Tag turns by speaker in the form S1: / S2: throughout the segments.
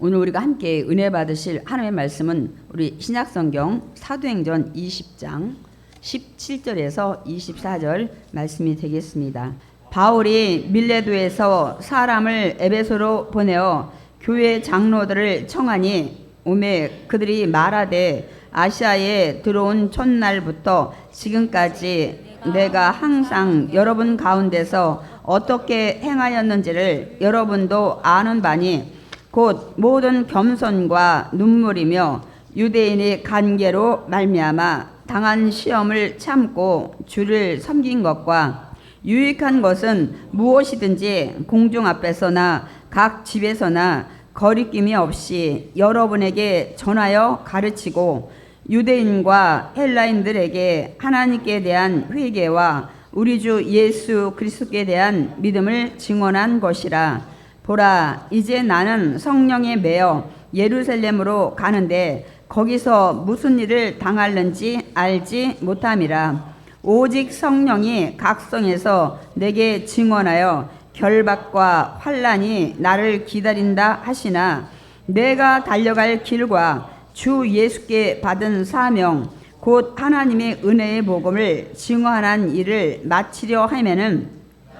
S1: 오늘 우리가 함께 은혜 받으실 하나님의 말씀은 우리 신약성경 사도행전 20장 17절에서 24절 말씀이 되겠습니다. 바울이 밀레도에서 사람을 에베소로 보내어 교회 장로들을 청하니 오매 그들이 말하되 아시아에 들어온 첫날부터 지금까지 내가 항상 여러분 가운데서 어떻게 행하였는지를 여러분도 아는 바니 곧 모든 겸손과 눈물이며 유대인의 관계로 말미암아 당한 시험을 참고 주를 섬긴 것과 유익한 것은 무엇이든지 공중 앞에서나 각 집에서나 거리낌이 없이 여러분에게 전하여 가르치고 유대인과 헬라인들에게 하나님께 대한 회개와 우리 주 예수 그리스도께 대한 믿음을 증언한 것이라. 보라, 이제 나는 성령에 매여 예루살렘으로 가는데 거기서 무슨 일을 당할는지 알지 못함이라. 오직 성령이 각성에서 내게 증언하여 결박과 환난이 나를 기다린다 하시나 내가 달려갈 길과 주 예수께 받은 사명 곧 하나님의 은혜의 복음을 증언한 일을 마치려 하면은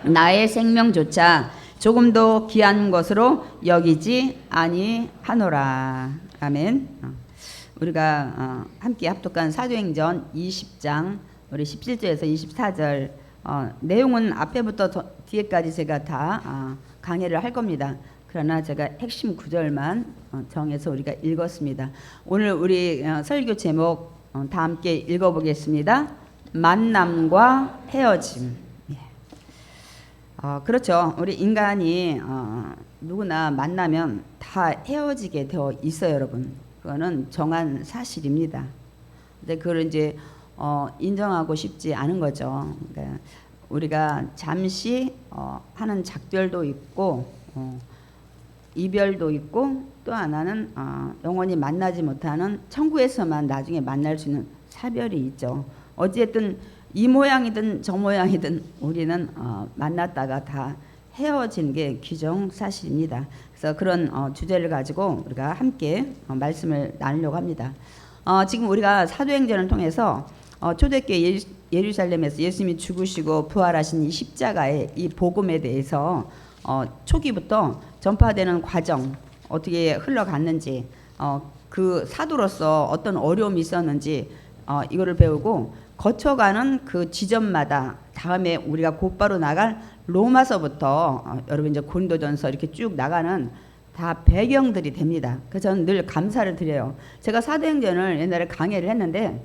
S1: 나의 생명조차 조금도 귀한 것으로 여기지 아니하노라. 아멘. 우리가 함께 합독한 사도행전 20장 우리 17절에서 24절 내용은 앞에부터 뒤에까지 제가 다 강해를 할 겁니다. 그러나 제가 핵심 구절만 정해서 우리가 읽었습니다. 오늘 우리 설교 제목 다 함께 읽어보겠습니다. 만남과 헤어짐. 그렇죠. 우리 인간이 누구나 만나면 다 헤어지게 되어 있어요, 여러분. 그거는 정한 사실입니다. 근데 그걸 이제 인정하고 싶지 않은 거죠. 그러니까 우리가 잠시 하는 작별도 있고 이별도 있고 또 하나는 영원히 만나지 못하는 천국에서만 나중에 만날 수 있는 사별이 있죠. 어쨌든 이 모양이든 저 모양이든 우리는 만났다가 다 헤어지는 게 기정사실입니다. 그래서 그런 주제를 가지고 우리가 함께 말씀을 나누려고 합니다. 지금 우리가 사도행전을 통해서 초대교회 예루살렘에서 예수님이 죽으시고 부활하신 이 십자가의 이 복음에 대해서 초기부터 전파되는 과정 어떻게 흘러갔는지 그 사도로서 어떤 어려움이 있었는지 이거를 배우고 거쳐가는 그 지점마다 다음에 우리가 곧바로 나갈 로마서부터 여러분 이제 고린도전서 이렇게 쭉 나가는 다 배경들이 됩니다. 그래서 저는 늘 감사를 드려요. 제가 사도행전을 옛날에 강의를 했는데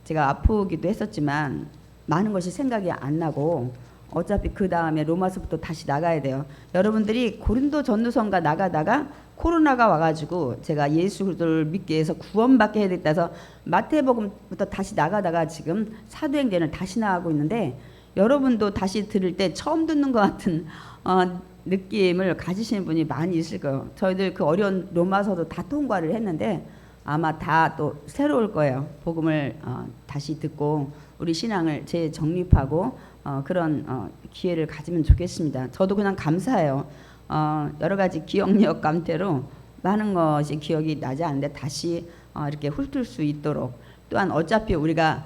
S1: 제가 아프기도 했었지만 많은 것이 생각이 안 나고 어차피 그 다음에 로마서부터 다시 나가야 돼요. 여러분들이 고린도 전도서가 나가다가 코로나가 와가지고 제가 예수 그리스도를 믿게 해서 구원받게 해야 되겠다 해서 마태복음부터 다시 나가다가 지금 사도행전을 다시 나가고 있는데 여러분도 다시 들을 때 처음 듣는 것 같은 느낌을 가지시는 분이 많이 있을 거예요. 저희들 그 어려운 로마서도 다 통과를 했는데 아마 다 또 새로울 거예요. 복음을 다시 듣고 우리 신앙을 재정립하고 그런 기회를 가지면 좋겠습니다. 저도 그냥 감사해요. 여러 가지 기억력 감퇴로 많은 것이 기억이 나지 않는데 다시 이렇게 훑을 수 있도록 또한 어차피 우리가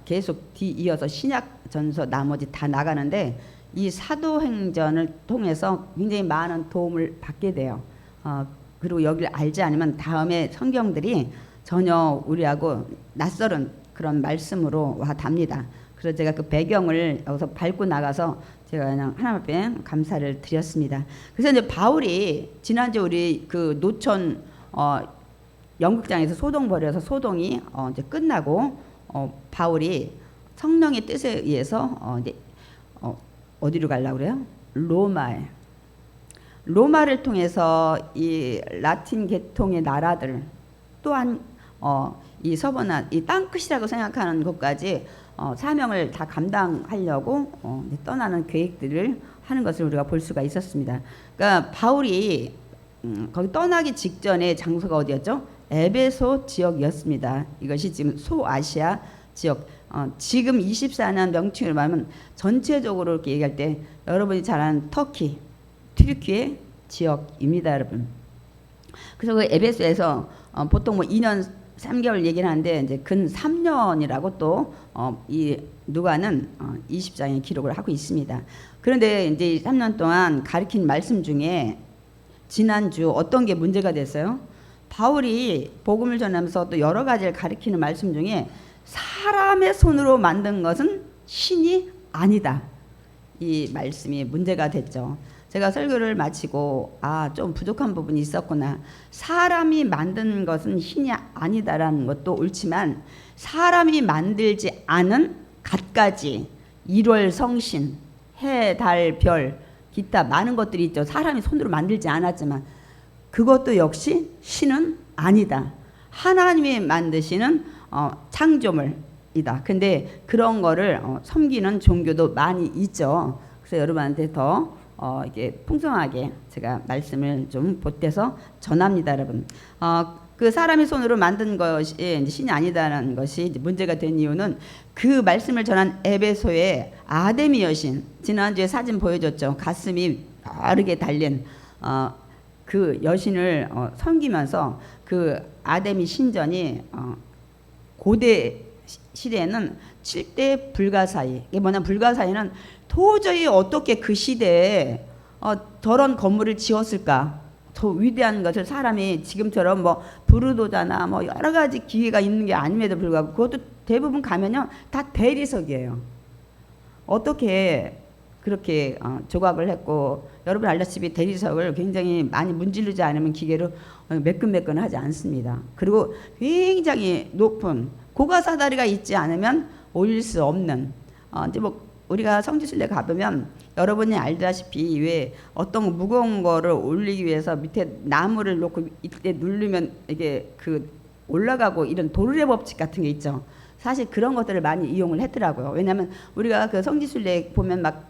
S1: 계속 뒤이어서 신약전서 나머지 다 나가는데 이 사도행전을 통해서 굉장히 많은 도움을 받게 돼요. 그리고 여기를 알지 않으면 다음에 성경들이 전혀 우리하고 낯설은 그런 말씀으로 와 답니다. 그래서 제가 그 배경을 여기서 밟고 나가서 제가 그냥 하나님 앞에 감사를 드렸습니다. 그래서 이제 바울이 지난주 우리 그 노천 연극장에서 소동 벌여서 소동이 이제 끝나고 바울이 성령의 뜻에 의해서 이제 어디로 가려고 그래요? 로마를 통해서 이 라틴 계통의 나라들 또한 이 서번한 이 땅끝이라고 생각하는 것까지 사명을 다 감당하려고 떠나는 계획들을 하는 것을 우리가 볼 수가 있었습니다. 그러니까 바울이 거기 떠나기 직전에 장소가 어디였죠? 에베소 지역이었습니다. 이것이 지금 소아시아 지역. 지금 24년 명칭을 말하면 전체적으로 이렇게 얘기할 때 여러분이 잘 아는 터키, 튀르키예 지역입니다, 여러분. 그래서 그 에베소에서 보통 뭐 2년 3개월 얘기를 하는데 이제 근 3년이라고 또 이 누가는 20장에 기록을 하고 있습니다. 그런데 이제 3년 동안 가르친 말씀 중에 지난주 어떤 게 문제가 됐어요? 바울이 복음을 전하면서 또 여러 가지를 가르치는 말씀 중에 사람의 손으로 만든 것은 신이 아니다. 이 말씀이 문제가 됐죠. 제가 설교를 마치고 좀 부족한 부분이 있었구나. 사람이 만든 것은 신이 아니다라는 것도 옳지만 사람이 만들지 않은 갖가지 일월 성신, 해, 달, 별, 기타 많은 것들이 있죠. 사람이 손으로 만들지 않았지만 그것도 역시 신은 아니다. 하나님이 만드시는 창조물이다. 근데 그런 거를 섬기는 종교도 많이 있죠. 그래서 여러분한테 더 이게 풍성하게 제가 말씀을 좀 보태서 전합니다, 여러분. 그 사람이 손으로 만든 것이 이제 신이 아니다라는 것이 이제 문제가 된 이유는 그 말씀을 전한 에베소의 아데미 여신, 지난주에 사진 보여줬죠. 가슴이 빠르게 달린 그 여신을 섬기면서 그 아데미 신전이 고대 시대에는 7대 불가사의, 이게 뭐냐면 불가사의는 도저히 어떻게 그 시대에 저런 건물을 지었을까? 더 위대한 것을 사람이 지금처럼 뭐 부르도자나 뭐 여러 가지 기회가 있는 게 아님에도 불구하고 그것도 대부분 가면요 다 대리석이에요. 어떻게 그렇게 조각을 했고, 여러분 알다시피 대리석을 굉장히 많이 문지르지 않으면 기계로 매끈매끈하지 않습니다. 그리고 굉장히 높은 고가 사다리가 있지 않으면 올릴 수 없는 이제 뭐 우리가 성지순례 가보면 여러분이 알다시피 왜 어떤 무거운 거를 올리기 위해서 밑에 나무를 놓고 이때 누르면 이게 그 올라가고 이런 도르래 법칙 같은 게 있죠. 사실 그런 것들을 많이 이용을 했더라고요. 왜냐하면 우리가 그 성지순례 보면 막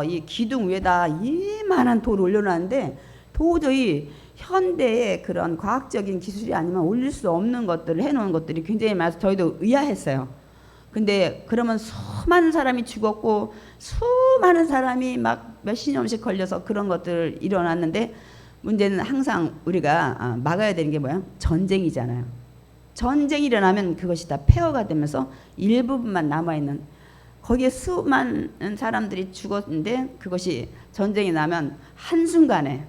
S1: 이 기둥 위에다 이만한 돌을 올려놨는데 도저히 현대의 그런 과학적인 기술이 아니면 올릴 수 없는 것들을 해놓은 것들이 굉장히 많아서 저희도 의아했어요. 근데 그러면 수많은 사람이 죽었고 수많은 사람이 막 몇십 년씩 걸려서 그런 것들 일어났는데, 문제는 항상 우리가 막아야 되는 게 뭐야? 전쟁이잖아요. 전쟁이 일어나면 그것이 다 폐허가 되면서 일부분만 남아있는, 거기에 수많은 사람들이 죽었는데 그것이 전쟁이 나면 한순간에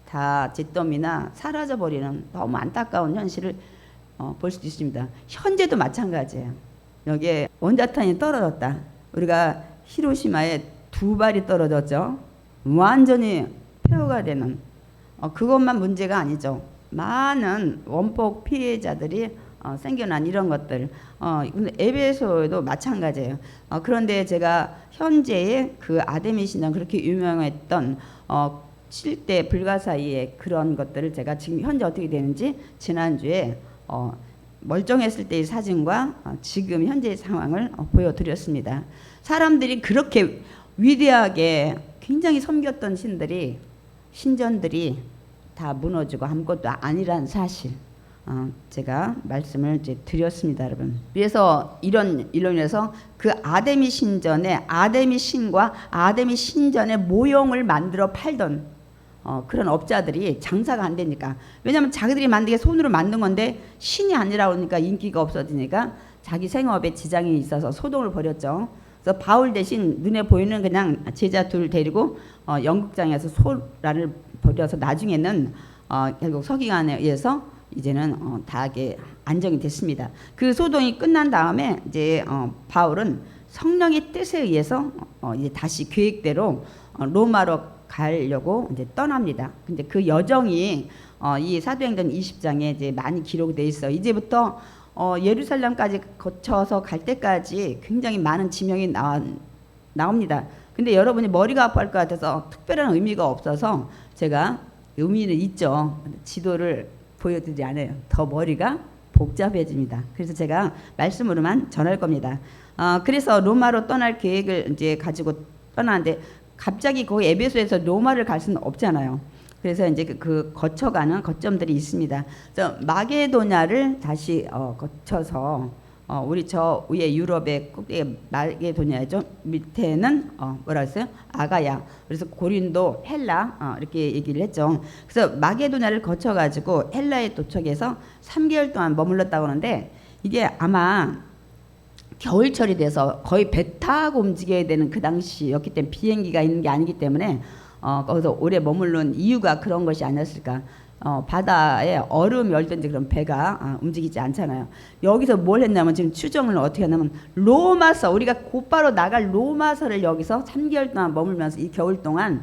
S1: 다 잿더미나 사라져버리는 너무 안타까운 현실을 볼 수도 있습니다. 현재도 마찬가지예요. 여기에 원자탄이 떨어졌다. 우리가 히로시마에 2발이 떨어졌죠. 완전히 폐허가 되는 그것만 문제가 아니죠. 많은 원폭 피해자들이 생겨난 이런 것들. 근데 에베소에도 마찬가지예요. 그런데 제가 현재의 그 아데미 신전 그렇게 유명했던 7대 불가사의의 그런 것들을 제가 지금 현재 어떻게 되는지 지난주에 멀쩡했을 때의 사진과 지금 현재의 상황을 보여드렸습니다. 사람들이 그렇게 위대하게 굉장히 섬겼던 신전들이 다 무너지고 아무것도 아니란 사실 제가 말씀을 이제 드렸습니다, 여러분. 그래서 이런 일론에서 그 아데미 신전에 아데미 신과 아데미 신전의 모형을 만들어 팔던 그런 업자들이 장사가 안 되니까, 왜냐하면 자기들이 만들게 손으로 만든 건데 신이 아니라 그러니까 인기가 없어지니까 자기 생업에 지장이 있어서 소동을 벌였죠. 그래서 바울 대신 눈에 보이는 그냥 제자 둘 데리고 연극장에서 소란을 벌여서 나중에는 결국 서기관에 의해서 이제는 다 이게 안정이 됐습니다. 그 소동이 끝난 다음에 이제 바울은 성령의 뜻에 의해서 이제 다시 계획대로 로마로 가려고 이제 떠납니다. 근데 그 여정이 이 사도행전 20장에 이제 많이 기록되어 있어요. 이제부터 예루살렘까지 거쳐서 갈 때까지 굉장히 많은 지명이 나옵니다. 근데 여러분이 머리가 아파할 것 같아서 특별한 의미가 없어서 제가 의미는 있죠. 지도를 보여드리지 않아요. 더 머리가 복잡해집니다. 그래서 제가 말씀으로만 전할 겁니다. 그래서 로마로 떠날 계획을 이제 가지고 떠나는데 갑자기 거기 에베소에서 로마를 갈 수는 없잖아요. 그래서 이제 그 거쳐가는 거점들이 있습니다. 그래서 마게도냐를 다시 거쳐서 우리 저 위에 유럽의 꼭대기 마게도냐죠. 밑에는 뭐라 했어요? 아가야. 그래서 고린도, 헬라 이렇게 얘기를 했죠. 그래서 마게도냐를 거쳐가지고 헬라에 도착해서 3개월 동안 머물렀다고 하는데 이게 아마 겨울철이 돼서 거의 배 타고 움직여야 되는 그 당시였기 때문에 비행기가 있는 게 아니기 때문에 거기서 오래 머무른 이유가 그런 것이 아니었을까. 바다에 얼음이 얼든지 그런 배가 움직이지 않잖아요. 여기서 뭘 했냐면 지금 추정을 어떻게 하냐면 로마서, 우리가 곧바로 나갈 로마서를 여기서 3개월 동안 머물면서 이 겨울 동안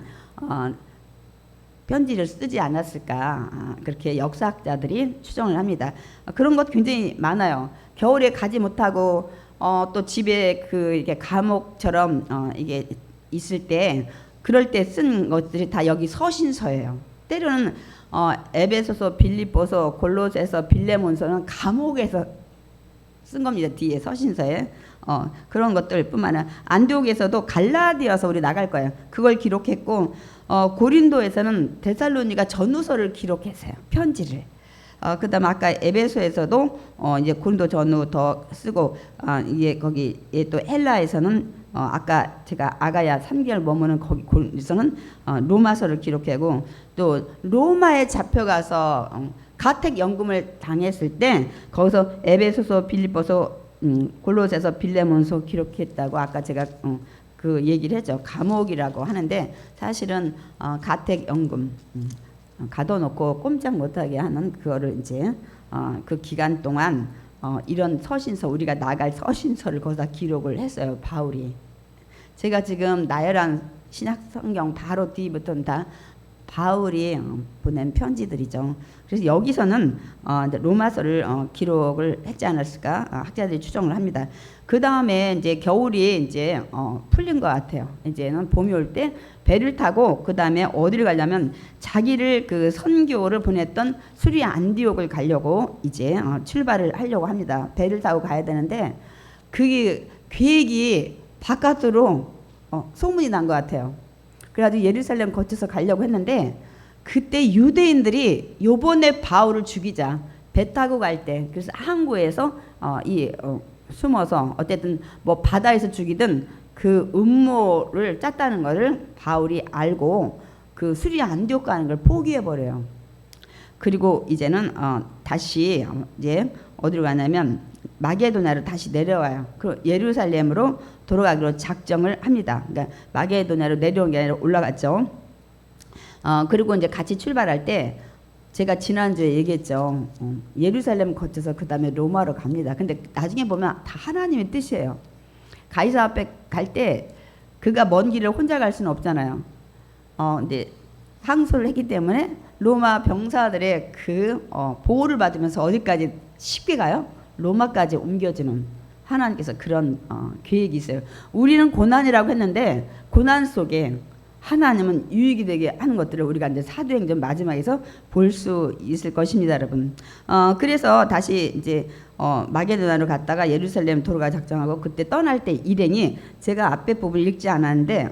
S1: 편지를 쓰지 않았을까. 그렇게 역사학자들이 추정을 합니다. 그런 것 굉장히 많아요. 겨울에 가지 못하고 또 집에 이게 감옥처럼 이게 있을 때 그럴 때 쓴 것들이 다 여기 서신서예요. 때로는 에베소서, 빌립보서, 골로새서, 빌레몬서는 감옥에서 쓴 겁니다. 뒤에 서신서에 그런 것들뿐만 아니라 안디옥에서도 갈라디아서 우리 나갈 거예요. 그걸 기록했고 고린도에서는 데살로니가 전후서를 기록했어요. 편지를. 그다음 아까 에베소에서도 이제 고린도 전후 더 쓰고 이게 거기에 또 헬라에서는 아까 제가 아가야 3개월 머무는 거기서는 로마서를 기록하고 또 로마에 잡혀가서 가택 연금을 당했을 때 거기서 에베소서, 빌립보서, 골로새서, 빌레몬서 기록했다고 아까 제가 그 얘기를 했죠. 감옥이라고 하는데 사실은 가택 연금 가둬놓고 꼼짝 못하게 하는 그거를 이제 그 기간 동안 이런 서신서, 우리가 나갈 서신서를 거기다 기록을 했어요. 바울이. 제가 지금 나열한 신약 성경 바로 뒤부터는 다 바울이 보낸 편지들이죠. 그래서 여기서는 로마서를 기록을 했지 않았을까 학자들이 추정을 합니다. 그 다음에 이제 겨울이 이제 풀린 것 같아요. 이제는 봄이 올 때 배를 타고 그 다음에 어디를 가려면 자기를 그 선교를 보냈던 수리 안디옥을 가려고 이제 출발을 하려고 합니다. 배를 타고 가야 되는데 그게 계획이 바깥으로 소문이 난 것 같아요. 그래가지고 예루살렘 거쳐서 가려고 했는데 그때 유대인들이 요번에 바울을 죽이자 배 타고 갈 때 그래서 항구에서 숨어서 어쨌든 뭐 바다에서 죽이든 그 음모를 짰다는 것을 바울이 알고 그 수리 안디옥 가는 걸 포기해 버려요. 그리고 이제는 다시 이제 어디로 가냐면 마게도냐로 다시 내려와요. 그 예루살렘으로 돌아가기로 작정을 합니다. 그러니까 마게도냐로 내려온 게 아니라 올라갔죠. 그리고 이제 같이 출발할 때 제가 지난주에 얘기했죠. 예루살렘 거쳐서 그 다음에 로마로 갑니다. 근데 나중에 보면 다 하나님의 뜻이에요. 가이사 앞에 갈 때 그가 먼 길을 혼자 갈 수는 없잖아요. 근데 항소를 했기 때문에 로마 병사들의 그 보호를 받으면서 어디까지 쉽게 가요? 로마까지 옮겨주는 하나님께서 그런 계획이 있어요. 우리는 고난이라고 했는데 고난 속에 하나님은 유익이 되게 하는 것들을 우리가 이제 사도행전 마지막에서 볼 수 있을 것입니다, 여러분. 그래서 다시 이제 마게도나로 갔다가 예루살렘 도로가 작정하고 그때 떠날 때 일행이 제가 앞에 부분을 읽지 않았는데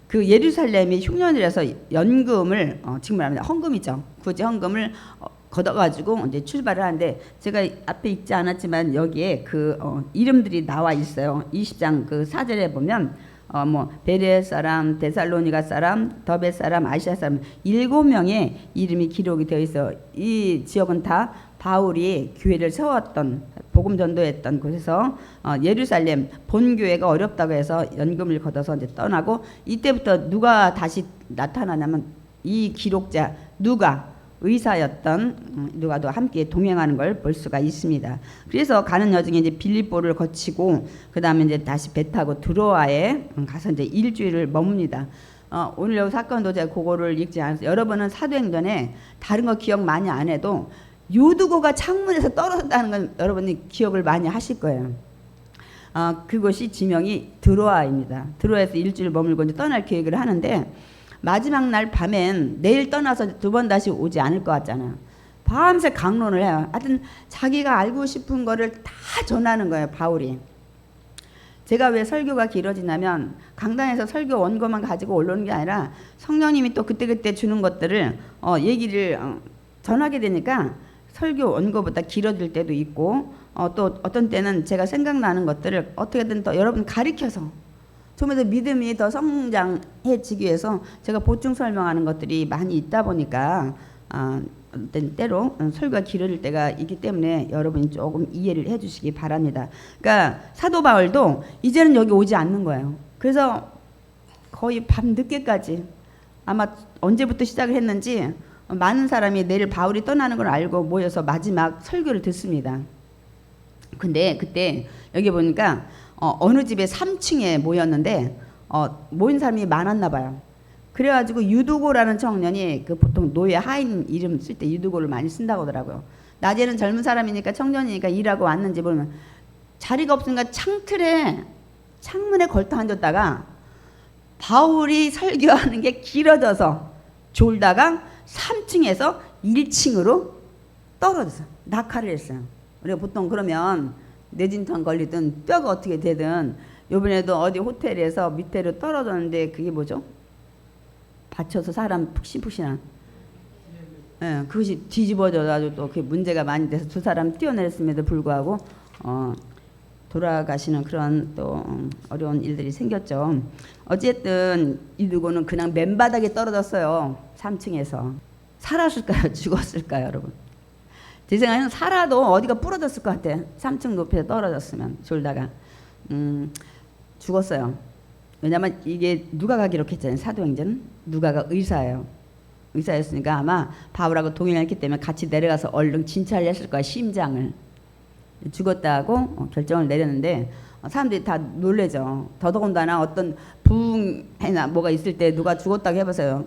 S1: 그 예루살렘이 흉년이라서 연금을 지금을 합니다. 헌금이죠. 굳이 헌금을 걷어가지고 이제 출발을 하는데 제가 앞에 읽지 않았지만 여기에 그 이름들이 나와 있어요. 20장 그 4절에 보면 베레 사람, 데살로니가 사람, 더베 사람, 아시아 사람 7명의 이름이 기록이 되어 있어요. 이 지역은 다 바울이 교회를 세웠던 복음 전도했던 곳에서 예루살렘 본교회가 어렵다고 해서 연금을 걷어서 이제 떠나고 이때부터 누가 다시 나타나냐면 이 기록자 누가 의사였던 누가도 함께 동행하는 걸 볼 수가 있습니다. 그래서 가는 여정에 이제 빌립보를 거치고 그 다음에 이제 다시 배 타고 드로아에 가서 이제 일주일을 머뭅니다. 오늘 여기 사건도 제가 그거를 읽지 않았어요. 여러분은 사도행전에 다른 거 기억 많이 안 해도 유두고가 창문에서 떨어졌다는 건 여러분이 기억을 많이 하실 거예요. 그곳이 지명이 드로아입니다. 드로아에서 일주일 머물고 이제 떠날 계획을 하는데 마지막 날 밤엔 내일 떠나서 두 번 다시 오지 않을 것 같잖아요. 밤새 강론을 해요. 하여튼 자기가 알고 싶은 거를 다 전하는 거예요, 바울이. 제가 왜 설교가 길어지냐면 강단에서 설교 원고만 가지고 올라오는 게 아니라 성령님이 또 그때그때 주는 것들을 얘기를 전하게 되니까 설교 원고보다 길어질 때도 있고 또 어떤 때는 제가 생각나는 것들을 어떻게든 더 여러분 가르쳐서 좀 더 믿음이 더 성장해지기 위해서 제가 보충 설명하는 것들이 많이 있다 보니까 어떤 때로 설교가 길어질 때가 있기 때문에 여러분이 조금 이해를 해주시기 바랍니다. 그러니까 사도 바울도 이제는 여기 오지 않는 거예요. 그래서 거의 밤 늦게까지 아마 언제부터 시작을 했는지 많은 사람이 내일 바울이 떠나는 걸 알고 모여서 마지막 설교를 듣습니다. 근데 그때 여기 보니까 어느 집에 3층에 모였는데 모인 사람이 많았나 봐요. 그래가지고 유두고라는 청년이 그 보통 노예 하인 이름 쓸 때 유두고를 많이 쓴다고 하더라고요. 낮에는 젊은 사람이니까 청년이니까 일하고 왔는지 보면 자리가 없으니까 창문에 걸터 앉았다가 바울이 설교하는 게 길어져서 졸다가 3층에서 1층으로 떨어졌어요. 낙하를 했어요. 우리가 보통 그러면 뇌진탕 걸리든 뼈가 어떻게 되든 요번에도 어디 호텔에서 밑으로 떨어졌는데 그게 뭐죠? 받쳐서 사람 푹신푹신한 그것이 뒤집어져가지고 또 그게 문제가 많이 돼서 두 사람 뛰어내렸음에도 불구하고 돌아가시는 그런 또 어려운 일들이 생겼죠. 어쨌든 이 누구는 그냥 맨바닥에 떨어졌어요. 3층에서. 살았을까요? 죽었을까요? 여러분? 제 생각에는 살아도 어디가 부러졌을 것 같아. 3층 높이에 떨어졌으면 졸다가 죽었어요. 왜냐하면 이게 누가가 기록했잖아요. 사도행전 누가가 의사예요. 의사였으니까 아마 바울하고 동행했기 때문에 같이 내려가서 얼른 진찰을 했을 거야. 심장을. 죽었다고 결정을 내렸는데 사람들이 다 놀래죠. 더더군다나 어떤 부흥이나 뭐가 있을 때 누가 죽었다고 해보세요.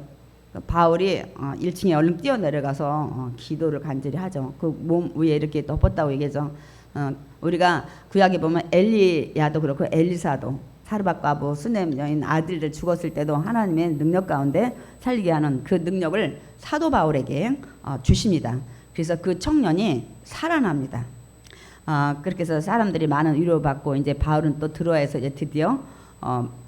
S1: 바울이 1층에 얼른 뛰어내려가서 기도를 간절히 하죠. 그 몸 위에 이렇게 덮었다고 얘기하죠. 우리가 구약에 보면 엘리야도 그렇고 엘리사도 사르밧 과부 수넴 여인 아들들 죽었을 때도 하나님의 능력 가운데 살리게 하는 그 능력을 사도 바울에게 주십니다. 그래서 그 청년이 살아납니다. 그렇게 해서 사람들이 많은 위로받고 이제 바울은 또 들어와서 이제 드디어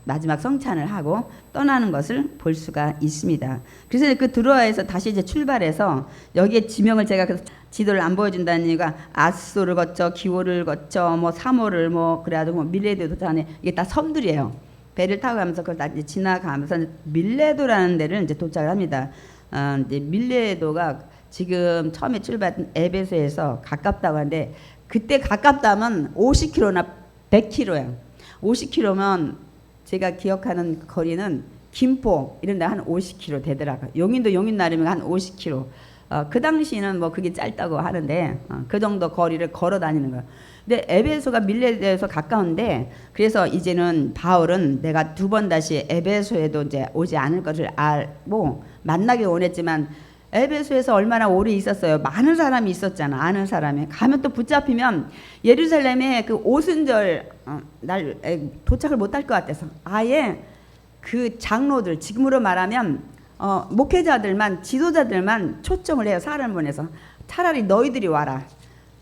S1: 마지막 성찬을 하고 떠나는 것을 볼 수가 있습니다. 그래서 그 드로아에서 다시 이제 출발해서 여기에 지명을 제가 그 지도를 안 보여준다는 이유가 아소를 거쳐 기호를 거쳐 뭐 사모를 뭐 그래가지고 밀레도 도착하네. 이게 다 섬들이에요. 배를 타고 가면서 그걸 다 이제 지나가면서 밀레도라는 데를 이제 도착을 합니다. 이제 밀레도가 지금 처음에 출발한 에베소에서 가깝다고 하는데 그때 가깝다면 50km나 100km예요. 50km면 제가 기억하는 거리는 김포 이런 데 한 50km 되더라고요. 용인도 용인 나름이면 한 50km. 그 당시에는 뭐 그게 짧다고 하는데 그 정도 거리를 걸어 다니는 거예요. 근데 에베소가 밀레도에서 가까운데 그래서 이제는 바울은 내가 두 번 다시 에베소에도 이제 오지 않을 것을 알고 만나기 원했지만 에베소에서 얼마나 오래 있었어요. 많은 사람이 있었잖아. 아는 사람이. 가면 또 붙잡히면 예루살렘에 그 오순절 날 도착을 못할 것 같아서 아예 그 장로들 지금으로 말하면 목회자들만 지도자들만 초청을 해요. 사람을 보내서 차라리 너희들이 와라.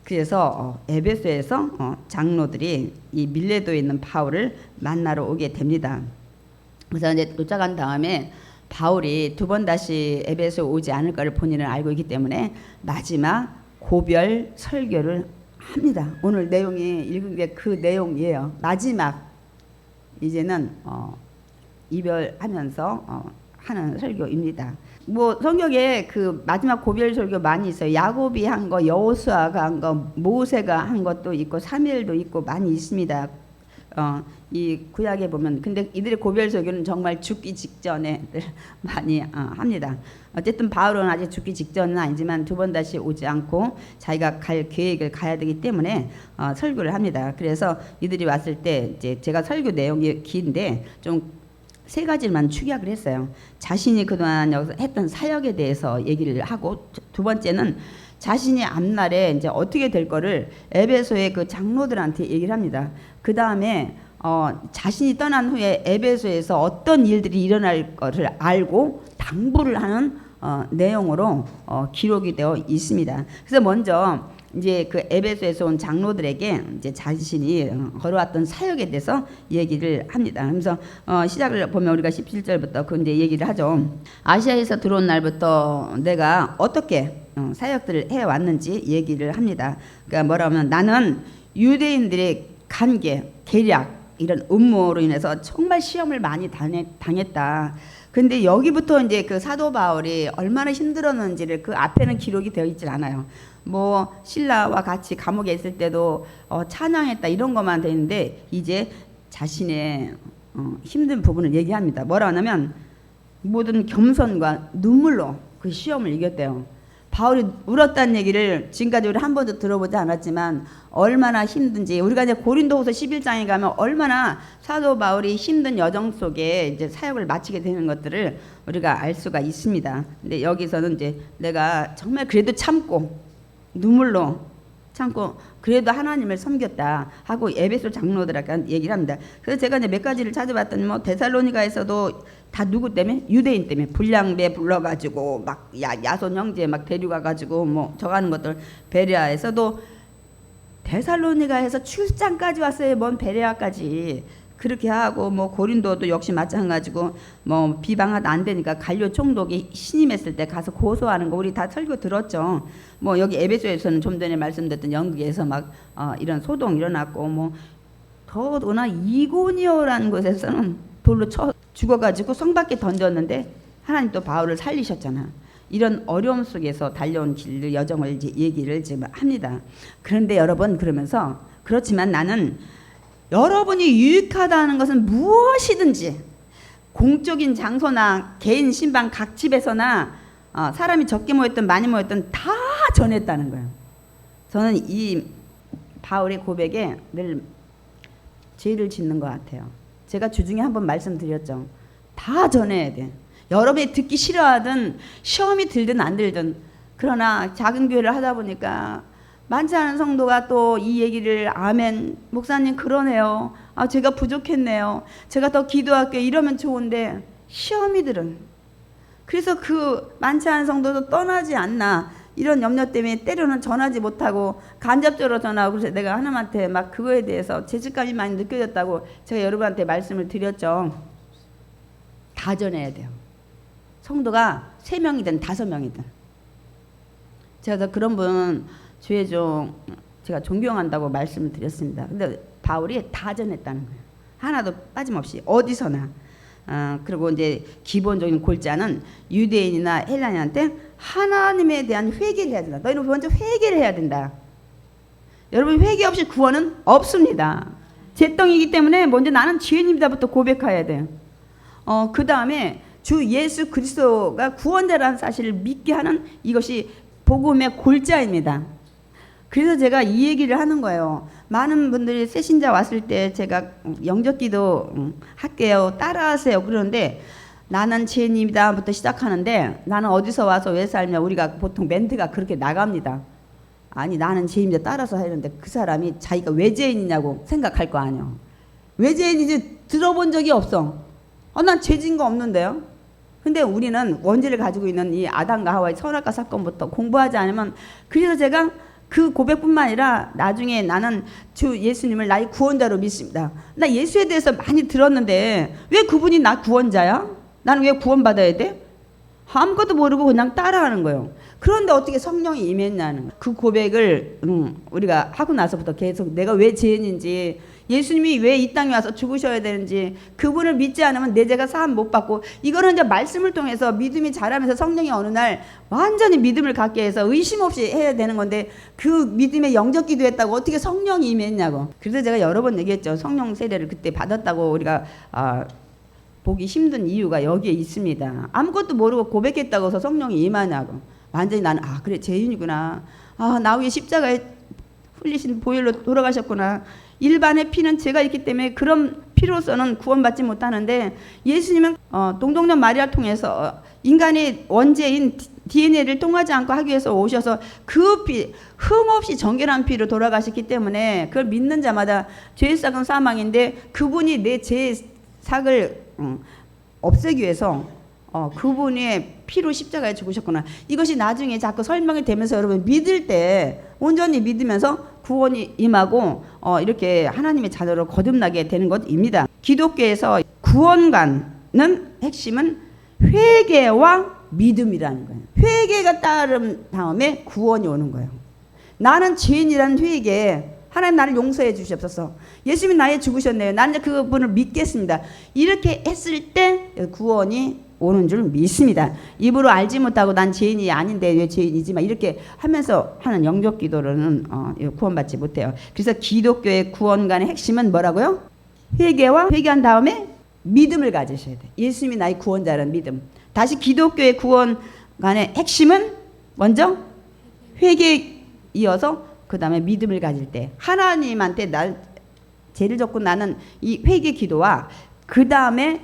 S1: 그래서 에베소에서 장로들이 이 밀레도에 있는 바울을 만나러 오게 됩니다. 그래서 이제 도착한 다음에 바울이 두 번 다시 에베소에 오지 않을 것을 본인은 알고 있기 때문에 마지막 고별 설교를 합니다. 오늘 내용이 읽은 게 그 내용이에요. 마지막 이제는 이별하면서 하는 설교입니다. 뭐 성경에 그 마지막 고별 설교 많이 있어요. 야곱이 한 거, 여호수아가 한 거, 모세가 한 것도 있고 사무엘도 있고 많이 있습니다. 이 구약에 보면 근데 이들의 고별 설교는 정말 죽기 직전에 많이 합니다. 어쨌든 바울은 아직 죽기 직전은 아니지만 두 번 다시 오지 않고 자기가 갈 계획을 가야 되기 때문에 설교를 합니다. 그래서 이들이 왔을 때 이제 제가 설교 내용이 긴데 좀 세 가지만 축약을 했어요. 자신이 그동안 여기서 했던 사역에 대해서 얘기를 하고 두 번째는 자신이 앞날에 이제 어떻게 될 거를 에베소의 그 장로들한테 얘기를 합니다. 그 다음에 자신이 떠난 후에 에베소에서 어떤 일들이 일어날 것을 알고 당부를 하는 내용으로 기록이 되어 있습니다. 그래서 먼저 이제 그 에베소에서 온 장로들에게 이제 자신이 걸어왔던 사역에 대해서 얘기를 합니다. 그래서 시작을 보면 우리가 17절부터 그 이제 얘기를 하죠. 아시아에서 들어온 날부터 내가 어떻게 사역들을 해왔는지 얘기를 합니다. 그러니까 뭐라면 나는 유대인들의 간계, 계략 이런 음모로 인해서 정말 시험을 많이 당했다. 근데 여기부터 이제 그 사도 바울이 얼마나 힘들었는지를 그 앞에는 기록이 되어 있질 않아요. 뭐 신라와 같이 감옥에 있을 때도 찬양했다 이런 것만 되는데 이제 자신의 힘든 부분을 얘기합니다. 뭐라 하냐면 모든 겸손과 눈물로 그 시험을 이겼대요. 바울이 울었다는 얘기를 지금까지 우리 한 번도 들어보지 않았지만 얼마나 힘든지, 우리가 이제 고린도후서 11장에 가면 얼마나 사도 바울이 힘든 여정 속에 이제 사역을 마치게 되는 것들을 우리가 알 수가 있습니다. 근데 여기서는 이제 내가 정말 그래도 참고 눈물로 참고 그래도 하나님을 섬겼다 하고 에베소 장로들에게 얘기를 합니다. 그래서 제가 이제 몇 가지를 찾아봤더니 뭐 데살로니가에서도 다 누구 때문에? 유대인 때문에 불량배 불러가지고 막 야손 형제 막 데려가가지고 뭐 저가는 것들. 베레아에서도 데살로니가에서 출장까지 왔어요. 먼 베레아까지 그렇게 하고 뭐 고린도도 역시 마찬가지고 뭐 비방하다 안 되니까 갈료 총독이 신임했을 때 가서 고소하는 거 우리 다 설교 들었죠. 뭐 여기 에베소에서는 좀 전에 말씀드렸던 영국에서 막 이런 소동 일어났고 뭐 더구나 이고니오라는 곳에서는 돌로 쳐 죽어가지고 성 밖에 던졌는데 하나님 또 바울을 살리셨잖아. 이런 어려움 속에서 달려온 길 여정을 얘기를 지금 합니다. 그런데 여러분 그러면서 그렇지만 나는 여러분이 유익하다는 것은 무엇이든지 공적인 장소나 개인 신방 각 집에서나 사람이 적게 모였든 많이 모였든 다 전했다는 거예요. 저는 이 바울의 고백에 늘 죄를 짓는 것 같아요. 제가 주중에 한번 말씀드렸죠. 다 전해야 돼. 여러분이 듣기 싫어하든 시험이 들든 안 들든. 그러나 작은 교회를 하다 보니까 많지 않은 성도가 또 이 얘기를 아멘 목사님 그러네요. 제가 부족했네요. 제가 더 기도할게요. 이러면 좋은데 시험이 들은. 그래서 그 많지 않은 성도도 떠나지 않나 이런 염려 때문에 때로는 전하지 못하고 간접적으로 전하고. 그래서 내가 하나님한테 막 그거에 대해서 죄책감이 많이 느껴졌다고 제가 여러분한테 말씀을 드렸죠. 다 전해야 돼요. 성도가 3명이든 5명이든. 제가 그런 분 죄종 제가 존경한다고 말씀을 드렸습니다. 근데 바울이 다 전했다는 거예요. 하나도 빠짐없이 어디서나. 그리고 이제 기본적인 골자는 유대인이나 헬라인한테 하나님에 대한 회개를 해야 된다. 너희는 먼저 회개를 해야 된다. 여러분 회개 없이 구원은 없습니다. 제 땅이기 때문에 먼저 나는 죄인입니다부터 고백해야 돼요. 그 다음에 주 예수 그리스도가 구원자라는 사실을 믿게 하는 이것이 복음의 골자입니다. 그래서 제가 이 얘기를 하는 거예요. 많은 분들이 새신자 왔을 때 제가 영접기도 할게요. 따라하세요. 그러는데 나는 죄인입니다부터 시작하는데 나는 어디서 와서 왜 살며 우리가 보통 멘트가 그렇게 나갑니다. 아니 나는 죄인입니다 따라서 하는데 그 사람이 자기가 왜 죄인이냐고 생각할 거 아니에요. 왜 죄인인지 들어본 적이 없어. 난 죄진 거 없는데요. 근데 우리는 원죄를 가지고 있는 이 아담과 하와의 선악과 사건부터 공부하지 않으면. 그래서 제가 그 고백뿐만 아니라 나중에 나는 주 예수님을 나의 구원자로 믿습니다. 나 예수에 대해서 많이 들었는데 왜 그분이 나 구원자야? 나는 왜 구원받아야 돼? 아무것도 모르고 그냥 따라하는 거예요. 그런데 어떻게 성령이 임했냐는 그 고백을 우리가 하고 나서부터 계속 내가 왜 죄인인지, 예수님이 왜 이 땅에 와서 죽으셔야 되는지, 그분을 믿지 않으면 내 죄가 사함 못 받고, 이거는 이제 말씀을 통해서 믿음이 자라면서 성령이 어느 날 완전히 믿음을 갖게 해서 의심 없이 해야 되는 건데 그 믿음에 영접 기도했다고 어떻게 성령이 임했냐고. 그래서 제가 여러 번 얘기했죠. 성령 세례를 그때 받았다고 우리가 보기 힘든 이유가 여기에 있습니다. 아무것도 모르고 고백했다고 해서 성령이 임하냐고. 완전히 나는 그래 죄인이구나. 나 위에 십자가에 흘리신 보혈로 돌아가셨구나. 일반의 피는 죄가 있기 때문에 그런 피로서는 구원받지 못하는데, 예수님은 동정녀 마리아를 통해서 인간의 원죄인 DNA를 통하지 않고 하기 위해서 오셔서 그 피, 흠없이 정결한 피로 돌아가셨기 때문에 그걸 믿는 자마다 죄의 삭은 사망인데, 그분이 내 죄의 삭을 없애기 위해서 그분의 피로 십자가에 죽으셨구나. 이것이 나중에 자꾸 설명이 되면서 여러분 믿을 때 온전히 믿으면서 구원이 임하고 이렇게 하나님의 자녀로 거듭나게 되는 것입니다. 기독교에서 구원관은 핵심은 회개와 믿음이라는 거예요. 회개가 따른 다음에 구원이 오는 거예요. 나는 죄인이라는 회개, 하나님 나를 용서해 주시옵소서. 예수님이 나에 죽으셨네요. 나는 그분을 믿겠습니다. 이렇게 했을 때 구원이 오는 줄 믿습니다. 입으로 알지 못하고 난 죄인이 아닌데 왜 죄인이지만 이렇게 하면서 하는 영적 기도로는 구원받지 못해요. 그래서 기독교의 구원관의 핵심은 뭐라고요? 회개와 회개한 다음에 믿음을 가지셔야 돼요. 예수님이 나의 구원자라는 믿음. 다시 기독교의 구원관의 핵심은 먼저 회개에 이어서 그 다음에 믿음을 가질 때 하나님한테 날 죄를 졌고 나는 이 회개 기도와 그 다음에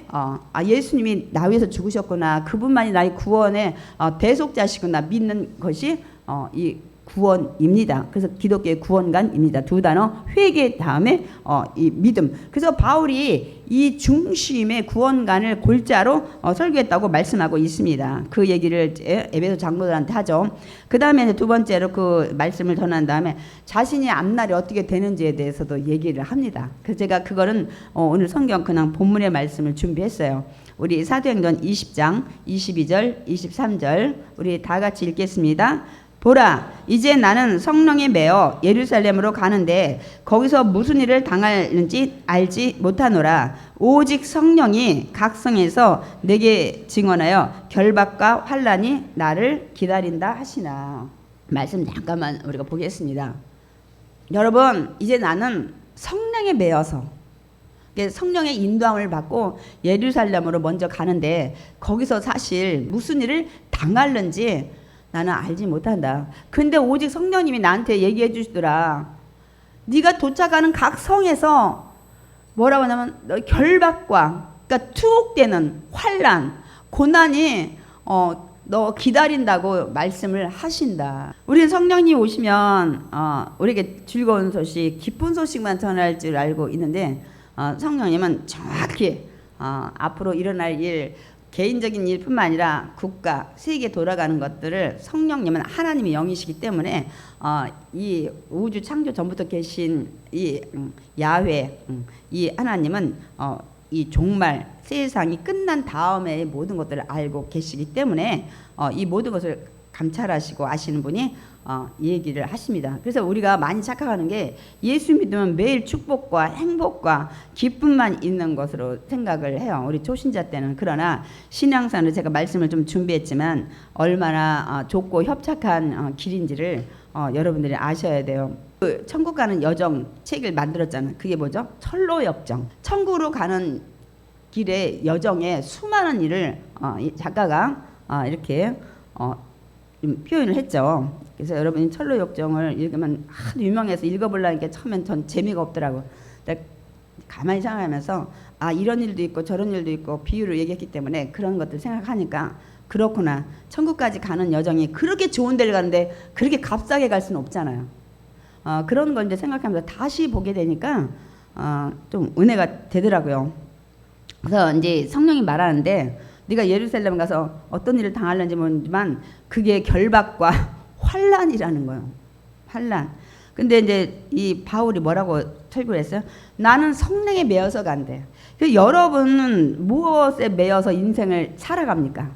S1: 예수님이 나 위해서 죽으셨구나, 그분만이 나의 구원의 대속자시구나 믿는 것이 이 구원입니다. 그래서 기독교의 구원관입니다. 두 단어 회개 다음에 이 믿음. 그래서 바울이 이 중심의 구원관을 골자로 설교했다고 말씀하고 있습니다. 그 얘기를 에베소 장로들한테 하죠. 그 다음에 두 번째로 그 말씀을 전한 다음에 자신이 앞날이 어떻게 되는지에 대해서도 얘기를 합니다. 그래서 제가 그거는 오늘 성경 그냥 본문의 말씀을 준비했어요. 우리 사도행전 20장 22절 23절 우리 다 같이 읽겠습니다. 보라, 이제 나는 성령에 매어 예루살렘으로 가는데 거기서 무슨 일을 당할는지 알지 못하노라. 오직 성령이 각 성에서 내게 증언하여 결박과 환난이 나를 기다린다 하시나. 말씀 잠깐만 우리가 보겠습니다. 여러분, 이제 나는 성령에 매여서 성령의 인도함을 받고 예루살렘으로 먼저 가는데 거기서 사실 무슨 일을 당할는지 나는 알지 못한다. 근데 오직 성령님이 나한테 얘기해 주시더라. 네가 도착하는 각 성에서 뭐라고 하냐면 결박과 그러니까 투옥되는 환난, 고난이 너 기다린다고 말씀을 하신다. 우리는 성령님 오시면 우리에게 즐거운 소식, 기쁜 소식만 전할 줄 알고 있는데 성령님은 정확히 앞으로 일어날 일, 개인적인 일뿐만 아니라 국가, 세계 돌아가는 것들을 성령님은 하나님의 영이시기 때문에 이 우주 창조 전부터 계신 이 야훼, 이 하나님은 이 종말 세상이 끝난 다음에 모든 것들을 알고 계시기 때문에 이 모든 것을 감찰하시고 아시는 분이 얘기를 하십니다. 그래서 우리가 많이 착각하는 게 예수 믿으면 매일 축복과 행복과 기쁨만 있는 것으로 생각을 해요. 우리 초신자 때는. 그러나 신앙생활을 제가 말씀을 좀 준비했지만 얼마나 좁고 협착한 길인지를 여러분들이 아셔야 돼요. 그 천국 가는 여정 책을 만들었잖아요. 그게 뭐죠? 철로역정. 천국으로 가는 길의 여정에 수많은 일을 이 작가가 이렇게 표현을 했죠. 그래서 여러분이 철로역정을 읽으면 하도 유명해서 읽어보려니까 처음엔 전 재미가 없더라고. 근데 가만히 생각하면서 이런 일도 있고 저런 일도 있고 비유를 얘기했기 때문에 그런 것들 생각하니까 그렇구나. 천국까지 가는 여정이 그렇게 좋은 데를 가는데 그렇게 값싸게 갈 수는 없잖아요. 그런 걸 이제 생각하면서 다시 보게 되니까 좀 은혜가 되더라고요. 그래서 이제 성령이 말하는데 네가 예루살렘 가서 어떤 일을 당할는지 모르지만 그게 결박과 환난이라는 거예요. 환난. 근데 이제 이 바울이 뭐라고 설교를 했어요? 나는 성령에 매여서 간대. 여러분은 무엇에 매여서 인생을 살아갑니까?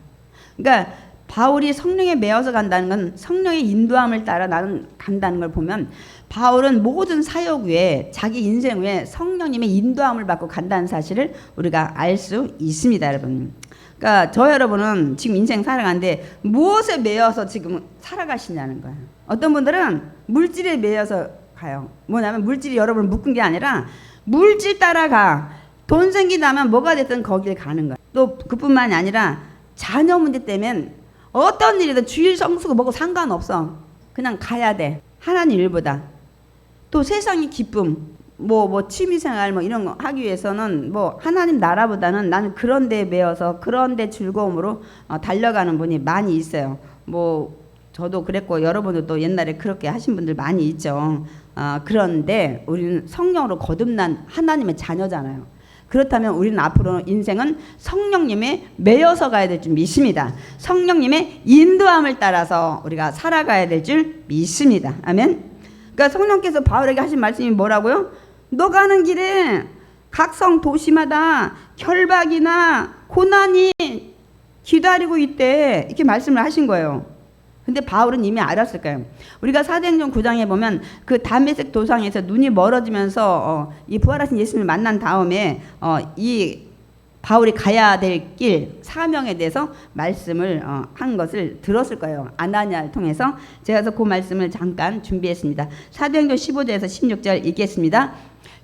S1: 그러니까 바울이 성령에 매여서 간다는 건 성령의 인도함을 따라 나는 간다는 걸 보면 바울은 모든 사역 위에 자기 인생 위에 성령님의 인도함을 받고 간다는 사실을 우리가 알 수 있습니다, 여러분. 그러니까 저 여러분은 지금 인생 살아가는데 무엇에 매여서 지금 살아가시냐는 거예요. 어떤 분들은 물질에 매여서 가요. 뭐냐면 물질이 여러분을 묶은 게 아니라 물질 따라가. 돈 생기다면 뭐가 됐든 거길 가는 거예요. 또 그뿐만이 아니라 자녀 문제 때문에 어떤 일이든 주일 성수고 뭐고 상관없어. 그냥 가야 돼. 하나님 일보다. 또 세상의 기쁨. 뭐 취미생활 뭐 이런 거 하기 위해서는 뭐 하나님 나라보다는 나는 그런 데에 매여서 그런 데 즐거움으로 달려가는 분이 많이 있어요. 뭐 저도 그랬고 여러분들도 옛날에 그렇게 하신 분들 많이 있죠. 그런데 우리는 성령으로 거듭난 하나님의 자녀잖아요. 그렇다면 우리는 앞으로 인생은 성령님의 매여서 가야 될 줄 믿습니다. 성령님의 인도함을 따라서 우리가 살아가야 될 줄 믿습니다. 아멘. 그러니까 성령께서 바울에게 하신 말씀이 뭐라고요? 너 가는 길에 각성 도시마다 결박이나 고난이 기다리고 있대. 이렇게 말씀을 하신 거예요. 근데 바울은 이미 알았을까요? 우리가 사도행전 9장에 보면 그 다메섹 도상에서 눈이 멀어지면서 이 부활하신 예수님을 만난 다음에 이 바울이 가야 될 길, 사명에 대해서 말씀을 한 것을 들었을 거예요. 아나니아를 통해서. 제가 그래서 그 말씀을 잠깐 준비했습니다. 사도행전 15절에서 16절 읽겠습니다.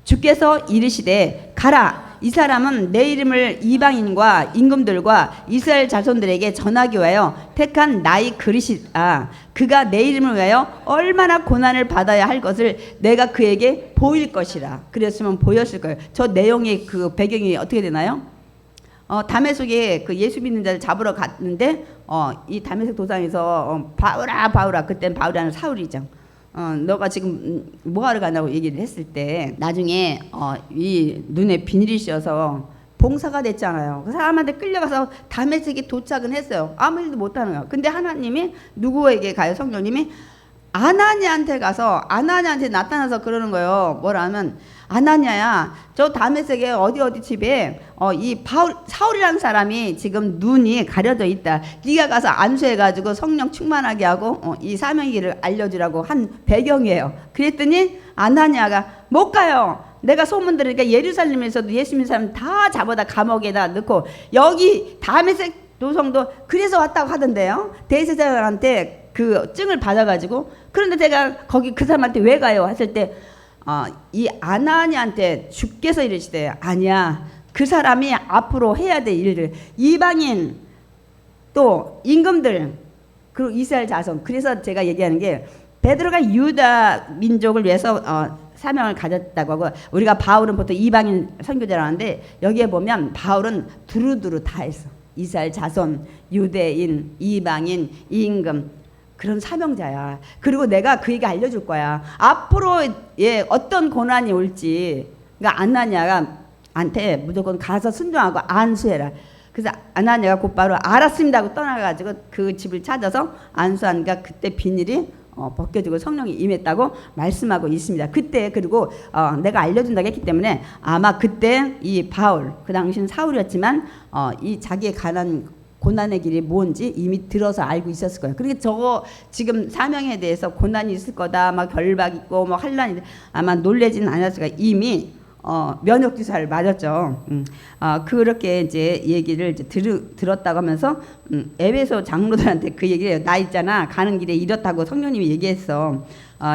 S1: 주께서 이르시되 가라, 이 사람은 내 이름을 이방인과 임금들과 이스라엘 자손들에게 전하기 위하여 택한 나의 그릇이라. 그가 내 이름을 위하여 얼마나 고난을 받아야 할 것을 내가 그에게 보일 것이라. 그랬으면 보였을 거예요. 저 내용의 그 배경이 어떻게 되나요? 다메섹에 그 예수 믿는 자를 잡으러 갔는데 이 다메섹 도상에서 바울아, 그땐 바울이라는 사울이죠. 너가 지금 뭐하러 가냐고 얘기를 했을 때 나중에 이 눈에 비늘이 씌어서 봉사가 됐잖아요. 그 사람한테 끌려가서 다메섹에 도착은 했어요. 아무 일도 못하는 거예요. 근데 하나님이 누구에게 가요? 성령님이 아나니아한테 가서 아나니아한테 나타나서 그러는 거예요. 뭐라 하면 아나니아야, 저 다메섹에 어디 집에 이 사울이라는 사람이 지금 눈이 가려져 있다. 네가 가서 안수해가지고 성령 충만하게 하고 이 사명의 길을 알려주라고 한 배경이에요. 그랬더니 아나니아가 못 가요. 내가 소문 들으니까 예루살렘에서도 예수 믿는 사람 다 잡아다 감옥에다 넣고 여기 다메섹 도성도 그래서 왔다고 하던데요. 대제사장한테 그 증을 받아가지고. 그런데 제가 거기 그 사람한테 왜 가요? 했을 때 이 아나니한테 주께서 이르시되 아니야, 그 사람이 앞으로 해야 될 일들, 이방인 또 임금들 그리고 이스라엘 자손. 그래서 제가 얘기하는 게 베드로가 유다 민족을 위해서 사명을 가졌다고 하고, 우리가 바울은 보통 이방인 선교자라고 하는데 여기에 보면 바울은 두루두루 다 했어. 이스라엘 자손, 유대인, 이방인, 임금, 그런 사명자야. 그리고 내가 그에게 알려줄 거야. 앞으로 어떤 고난이 올지. 그러니까 아나니아가 한테 무조건 가서 순종하고 안수해라. 그래서 아나니아가 곧바로 알았습니다 하고 떠나가지고 그 집을 찾아서 안수하니까 그때 비닐이 벗겨지고 성령이 임했다고 말씀하고 있습니다. 그때 그리고 내가 알려준다고 했기 때문에 아마 그때 이 바울, 그 당시는 사울이었지만 이 자기의 고난의 길이 뭔지 이미 들어서 알고 있었을 거예요. 그러니까 저거 지금 사명에 대해서 고난이 있을 거다, 막 결박 있고 뭐 환란이, 아마 놀래지는 않았을 거예요. 이미 면역 주사를 맞았죠. 그렇게 이제 얘기를 이제 들었다고 하면서 에베소 장로들한테 그 얘기를, 나 있잖아 가는 길에 이렇다고 성령님이 얘기했어.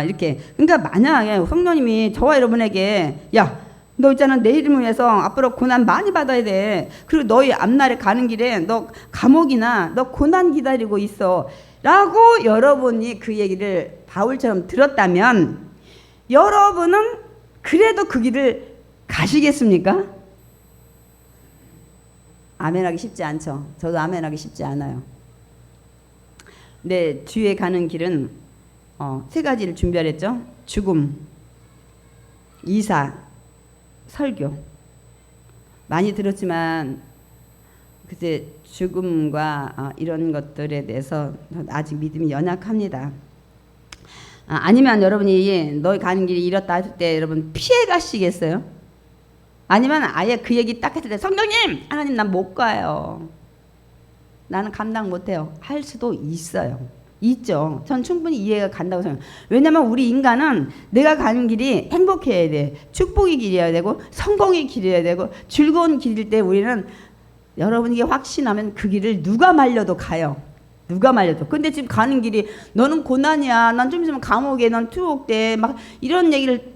S1: 이렇게. 그러니까 만약에 성령님이 저와 여러분에게 야, 너 있잖아, 내 이름을 위해서 앞으로 고난 많이 받아야 돼. 그리고 너희 앞날에 가는 길에 너 감옥이나 너 고난 기다리고 있어 라고 여러분이 그 얘기를 바울처럼 들었다면 여러분은 그래도 그 길을 가시겠습니까? 아멘하기 쉽지 않죠. 저도 아멘하기 쉽지 않아요. 내 뒤에 가는 길은 세 가지를 준비했죠. 죽음, 이사, 설교. 많이 들었지만 그제 죽음과 이런 것들에 대해서 아직 믿음이 연약합니다. 아니면 여러분이 너희 가는 길이 이렇다 했을 때 여러분 피해 가시겠어요? 아니면 아예 그 얘기 딱 했을 때 성령님, 하나님 난 못 가요, 나는 감당 못해요 할 수도 있어요. 있죠. 전 충분히 이해가 간다고 생각해요. 왜냐면 우리 인간은 내가 가는 길이 행복해야 돼, 축복의 길이어야 되고 성공의 길이어야 되고 즐거운 길일 때 우리는, 여러분에게 확신하면 그 길을 누가 말려도 가요. 누가 말려도. 근데 지금 가는 길이 너는 고난이야, 난 좀 있으면 감옥에, 난 투옥돼, 막 이런 얘기를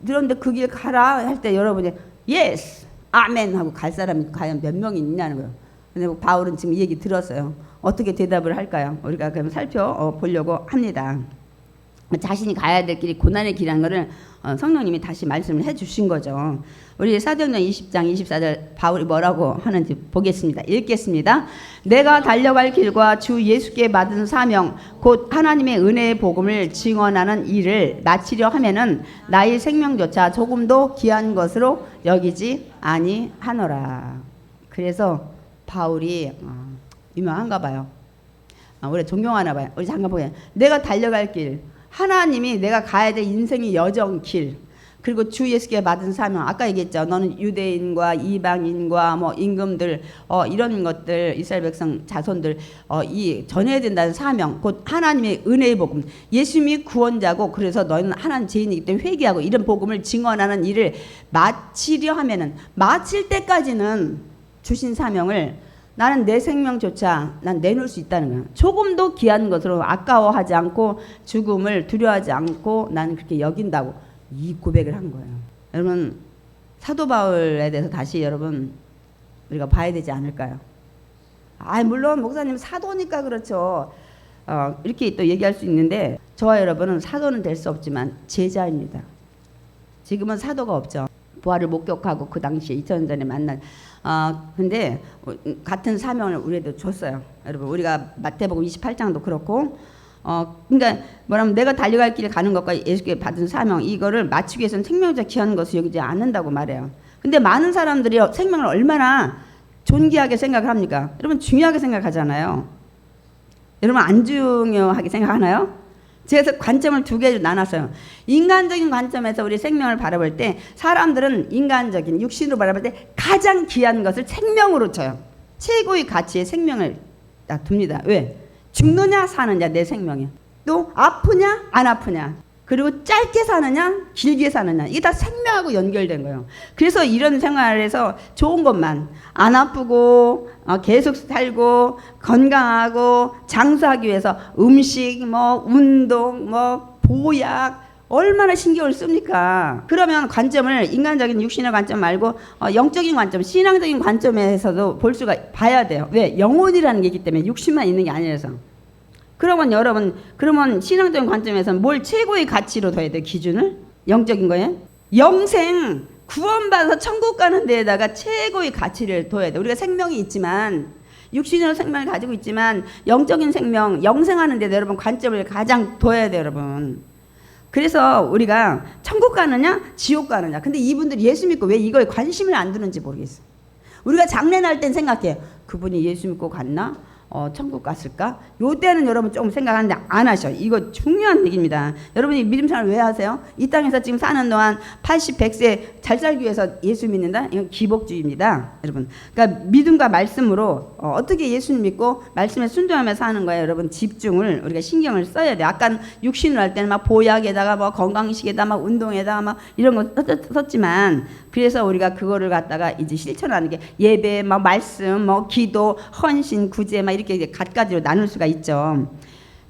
S1: 들었는데 그 길 가라 할 때 여러분이 예스, 아멘 하고 갈 사람이 과연 몇 명이 있냐는 거예요. 근데 바울은 지금 이 얘기 들었어요. 어떻게 대답을 할까요? 우리가 그럼 살펴보려고 합니다. 자신이 가야 될 길이 고난의 길이라는 것을 성령님이 다시 말씀을 해주신 거죠. 우리 사도행전 20장 24절 바울이 뭐라고 하는지 보겠습니다. 읽겠습니다. 내가 달려갈 길과 주 예수께 받은 사명 곧 하나님의 은혜의 복음을 증언하는 일을 마치려 하면은 나의 생명조차 조금도 귀한 것으로 여기지 아니하노라. 그래서 바울이 유명한가 봐요. 우리 존경하나 봐요. 우리 잠깐 보게. 내가 달려갈 길, 하나님이 내가 가야 될 인생의 여정 길, 그리고 주 예수께 받은 사명, 아까 얘기했죠. 너는 유대인과 이방인과 뭐 임금들 이런 것들, 이스라엘 백성 자손들 이 전해야 된다는 사명, 곧 하나님의 은혜의 복음, 예수님이 구원자고 그래서 너희는 하나님 죄인이기 때문에 회개하고 이런 복음을 증언하는 일을 마치려 하면은, 마칠 때까지는 주신 사명을 나는 내 생명조차 난 내놓을 수 있다는 거야. 조금도 귀한 것으로 아까워하지 않고 죽음을 두려워하지 않고 나는 그렇게 여긴다고 이 고백을 한 거예요. 여러분, 사도 바울에 대해서 다시 여러분 우리가 봐야 되지 않을까요? 물론 목사님 사도니까 그렇죠. 이렇게 또 얘기할 수 있는데, 저와 여러분은 사도는 될 수 없지만 제자입니다. 지금은 사도가 없죠. 부활을 목격하고 그 당시에 2000년 전에 만난 근데 같은 사명을 우리에도 줬어요. 여러분, 우리가 마태복음 28장도 그렇고 그러니까 뭐냐면 내가 달려갈 길을 가는 것과 예수께 받은 사명, 이거를 마치기 위해서는 생명자 귀한 것을 여기지 않는다고 말해요. 근데 많은 사람들이 생명을 얼마나 존귀하게 생각을 합니까? 여러분, 중요하게 생각하잖아요. 여러분, 안 중요하게 생각하나요? 제가 관점을 두 개로 나눴어요. 인간적인 관점에서 우리 생명을 바라볼 때 사람들은 인간적인 육신으로 바라볼 때 가장 귀한 것을 생명으로 쳐요. 최고의 가치의 생명을 딱 둡니다. 왜? 죽느냐 사느냐, 내 생명이. 또 아프냐 안 아프냐, 그리고 짧게 사느냐 길게 사느냐, 이게 다 생명하고 연결된 거예요. 그래서 이런 생활에서 좋은 것만, 안 아프고 계속 살고 건강하고 장수하기 위해서 음식, 뭐 운동, 뭐 보약 얼마나 신경을 씁니까? 그러면 관점을 인간적인 육신의 관점 말고 영적인 관점, 신앙적인 관점에서도 볼 수가 봐야 돼요. 왜? 영혼이라는 게 있기 때문에, 육신만 있는 게 아니라서. 그러면 여러분, 그러면 신앙적인 관점에서는 뭘 최고의 가치로 둬야 돼? 기준을? 영적인 거예요? 영생, 구원받아서 천국 가는 데에다가 최고의 가치를 둬야 돼. 우리가 생명이 있지만, 육신으로 생명을 가지고 있지만 영적인 생명, 영생하는 데도 여러분 관점을 가장 둬야 돼요, 여러분. 그래서 우리가 천국 가느냐 지옥 가느냐, 근데 이분들이 예수 믿고 왜 이거에 관심을 안 두는지 모르겠어요. 우리가 장례 날 땐 생각해요. 그분이 예수 믿고 갔나? 천국 갔을까? 요때는 여러분 조금 생각하는데 안 하셔. 이거 중요한 얘기입니다. 여러분이 믿음 생활 왜 하세요? 이 땅에서 지금 사는 동안 80, 100세 잘 살기 위해서 예수 믿는다? 이건 기복주의입니다, 여러분. 그러니까 믿음과 말씀으로 어떻게 예수님 믿고 말씀에 순종하며 사는 거예요, 여러분. 집중을 우리가 신경을 써야 돼요. 아까 육신을 할 때는 막 보약에다가 뭐 건강식에다 막 운동에다가 막 이런 거 썼지만, 그래서 우리가 그거를 갖다가 이제 실천하는 게 예배, 막 말씀, 뭐 기도, 헌신, 구제, 막 이렇게 이제 갖가지로 나눌 수가 있죠.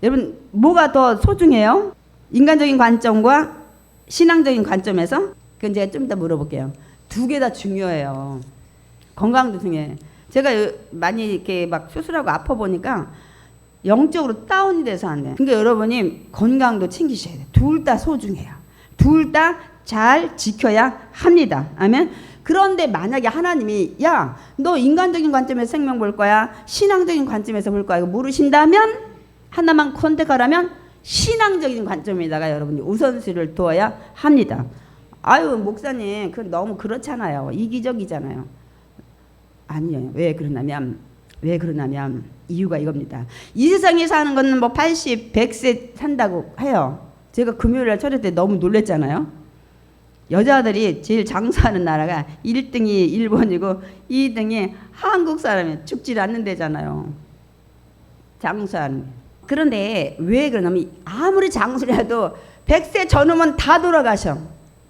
S1: 여러분, 뭐가 더 소중해요? 인간적인 관점과 신앙적인 관점에서? 그건 제가 좀 이따 물어볼게요. 두 개 다 중요해요. 건강도 중요해. 제가 많이 이렇게 막 수술하고 아파 보니까 영적으로 다운이 돼서 안 돼. 그러니까 여러분이 건강도 챙기셔야 돼요. 둘 다 소중해요. 둘 다 잘 지켜야 합니다. 아멘. 그런데 만약에 하나님이 야, 너 인간적인 관점에서 생명 볼 거야, 신앙적인 관점에서 볼 거야, 이거 물으신다면, 하나만 선택하라면 신앙적인 관점에다가 여러분이 우선순위를 두어야 합니다. 아유, 목사님, 그건 너무 그렇잖아요. 이기적이잖아요. 아니에요. 왜 그러냐면 이유가 이겁니다. 이 세상에 사는 거는 뭐 80, 100세 산다고 해요. 제가 금요일날 철회 때 너무 놀랬잖아요. 여자들이 제일 장수하는 나라가 1등이 일본이고 2등이 한국 사람이 죽질 않는 데잖아요. 장수하는 게. 그런데 왜 그러냐면 아무리 장수를 해도 100세 전후면 다 돌아가셔.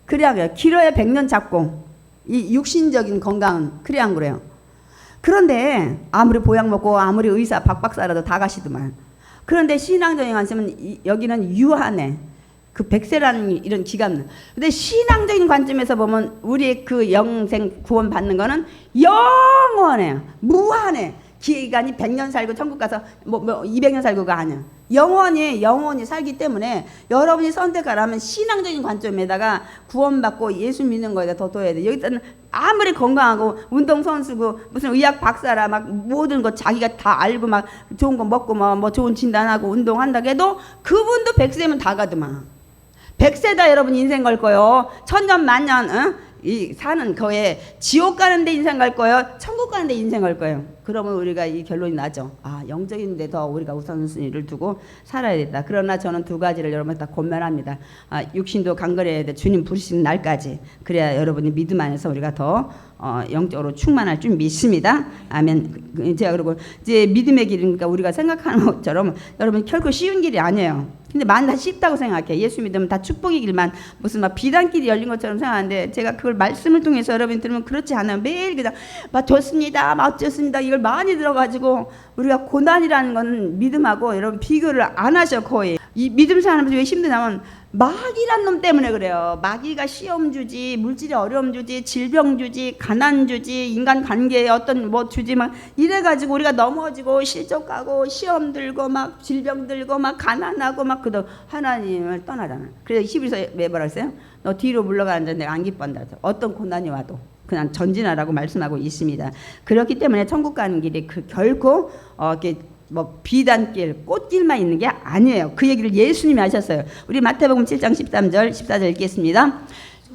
S1: 그래야 길어야 100년 잡고, 이 육신적인 건강은 그래 안 그래요? 그런데 아무리 보약 먹고 아무리 의사 박박사라도 다 가시더만. 그런데 신앙적인 관점은 여기는 유한해. 그 100세라는 이런 기간. 근데 신앙적인 관점에서 보면 우리의 그 영생 구원 받는 거는 영원해요. 무한해. 기간이 100년 살고 천국 가서 뭐 200년 살고가 아니야. 영원히 살기 때문에 여러분이 선택하라면 신앙적인 관점에다가 구원받고 예수 믿는 거에다 더 둬야 돼. 여기서는 아무리 건강하고 운동선수고 무슨 의학 박사라 막 모든 거 자기가 다 알고 막 좋은 거 먹고 뭐 좋은 진단하고 운동한다고 해도 그분도 100세면 다 가더만. 100세다 여러분 인생 걸 거요. 천년 만년, 이 사는 거에 지옥 가는데 인생 갈 거예요? 천국 가는데 인생 갈 거예요? 그러면 우리가 이 결론이 나죠. 아, 영적인데 더 우리가 우선순위를 두고 살아야 된다. 그러나 저는 두 가지를 여러분 다 권면합니다. 육신도 강건해야 돼. 주님 부르시는 날까지. 그래야 여러분이 믿음 안에서 우리가 더 영적으로 충만할 줄 믿습니다. 아멘. 제가 그리고 이제 믿음의 길이니까 우리가 생각하는 것처럼 여러분 결코 쉬운 길이 아니에요. 근데 다 쉽다고 생각해. 예수 믿으면 다 축복의 길만 무슨 막 비단길이 열린 것처럼 생각하는데 제가 그걸 말씀을 통해서 여러분이 들으면 그렇지 않아요. 매일 그냥 막 좋습니다, 막 어쩌습니다 이걸 많이 들어가지고 우리가 고난이라는 건 믿음하고 여러분 비교를 안 하셔. 거의 이 믿음 사람들이 왜 힘드냐면 마귀란 놈 때문에 그래요. 마귀가 시험 주지, 물질이 어려움 주지, 질병 주지, 가난 주지, 인간 관계에 어떤 뭐 주지 막 이래가지고 우리가 넘어지고 실족하고 시험 들고 막 질병 들고 막 가난하고 막 그도 하나님을 떠나잖아. 그래서 히브리서에 왜 뭐라 했어요? 너 뒤로 물러가는데 내가 안 기뻐한다. 어떤 고난이 와도 그냥 전진하라고 말씀하고 있습니다. 그렇기 때문에 천국 가는 길이 결코 이렇게 뭐 비단길, 꽃길만 있는 게 아니에요. 그 얘기를 예수님이 하셨어요. 우리 마태복음 7장 13절, 14절 읽겠습니다.